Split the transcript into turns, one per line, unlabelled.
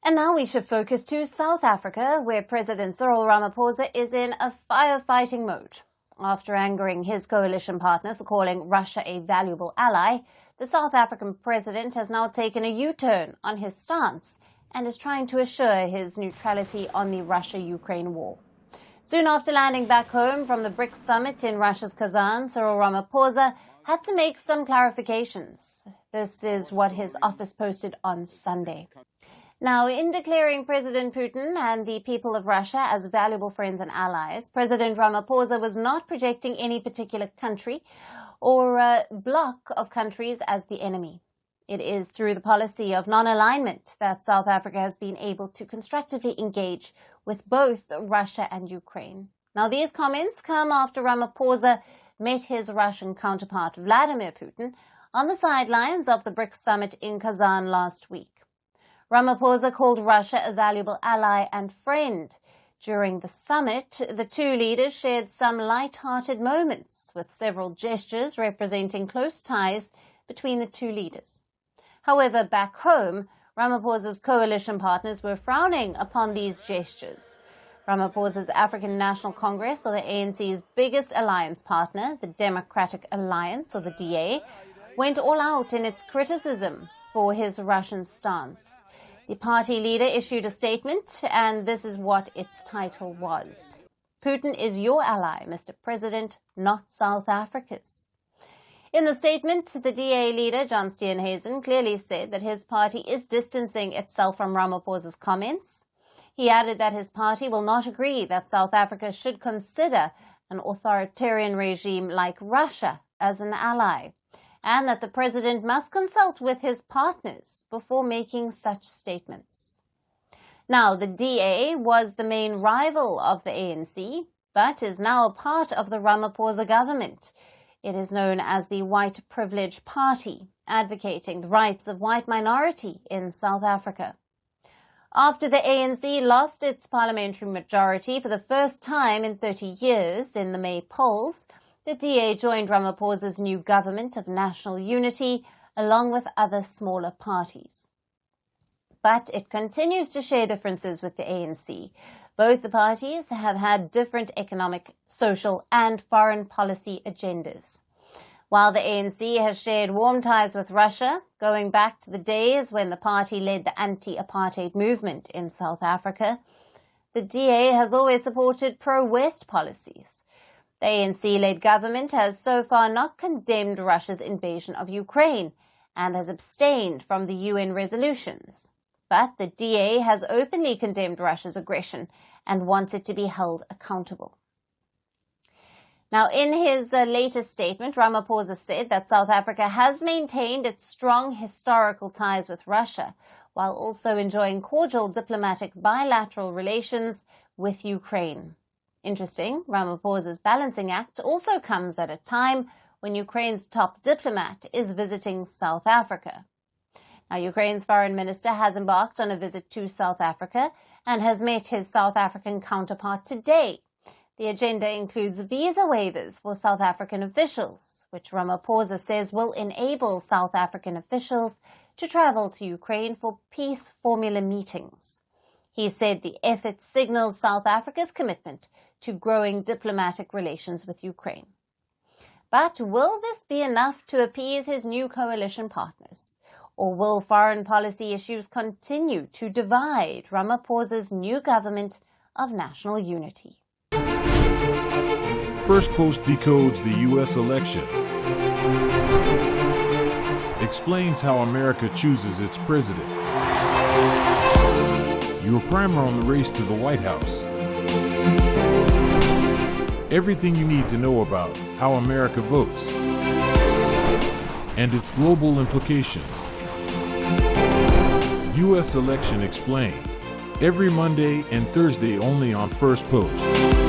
And now we should focus to South Africa, where President Cyril Ramaphosa is in a firefighting mode. After angering his coalition partner for calling Russia a valuable ally, the South African president has now taken a U-turn on his stance and is trying to assure his neutrality on the Russia-Ukraine war. Soon after landing back home from the BRICS summit in Russia's Kazan, Cyril Ramaphosa had to make some clarifications. This is what his office posted on Sunday. Now, in declaring President Putin and the people of Russia as valuable friends and allies, President Ramaphosa was not projecting any particular country or bloc of countries as the enemy. It is through the policy of non-alignment that South Africa has been able to constructively engage with both Russia and Ukraine. Now, these comments come after Ramaphosa met his Russian counterpart Vladimir Putin on the sidelines of the BRICS summit in Kazan last week. Ramaphosa called Russia a valuable ally and friend. During the summit, the two leaders shared some light-hearted moments, with several gestures representing close ties between the two leaders. However, back home, Ramaphosa's coalition partners were frowning upon these gestures. Ramaphosa's African National Congress, or the ANC's biggest alliance partner, the Democratic Alliance, or the DA, went all out in its criticism for his Russian stance. The party leader issued a statement, and this is what its title was. Putin is your ally, Mr. President, not South Africa's. In the statement, the DA leader, John Steenhuisen, clearly said that his party is distancing itself from Ramaphosa's comments. He added that his party will not agree that South Africa should consider an authoritarian regime like Russia as an ally, and that the president must consult with his partners before making such statements. Now, the DA was the main rival of the ANC, but is now a part of the Ramaphosa government. It is known as the White Privilege Party, advocating the rights of white minority in South Africa. After the ANC lost its parliamentary majority for the first time in 30 years in the May polls, the DA joined Ramaphosa's new government of national unity, along with other smaller parties. But it continues to share differences with the ANC. Both the parties have had different economic, social, and foreign policy agendas. While the ANC has shared warm ties with Russia, going back to the days when the party led the anti-apartheid movement in South Africa, the DA has always supported pro-West policies. The ANC-led government has so far not condemned Russia's invasion of Ukraine and has abstained from the UN resolutions. But the DA has openly condemned Russia's aggression and wants it to be held accountable. Now, in his latest statement, Ramaphosa said that South Africa has maintained its strong historical ties with Russia, while also enjoying cordial diplomatic bilateral relations with Ukraine. Interesting, Ramaphosa's balancing act also comes at a time when Ukraine's top diplomat is visiting South Africa. Now, Ukraine's foreign minister has embarked on a visit to South Africa and has met his South African counterpart today. The agenda includes visa waivers for South African officials, which Ramaphosa says will enable South African officials to travel to Ukraine for peace formula meetings. He said the effort signals South Africa's commitment to growing diplomatic relations with Ukraine. But will this be enough to appease his new coalition partners? Or will foreign policy issues continue to divide Ramaphosa's new government of national unity?
Firstpost decodes the U.S. election, explains how America chooses its president, your primer on the race to the White House, everything you need to know about how America votes and its global implications. U.S. Election Explained, every Monday and Thursday only on Firstpost.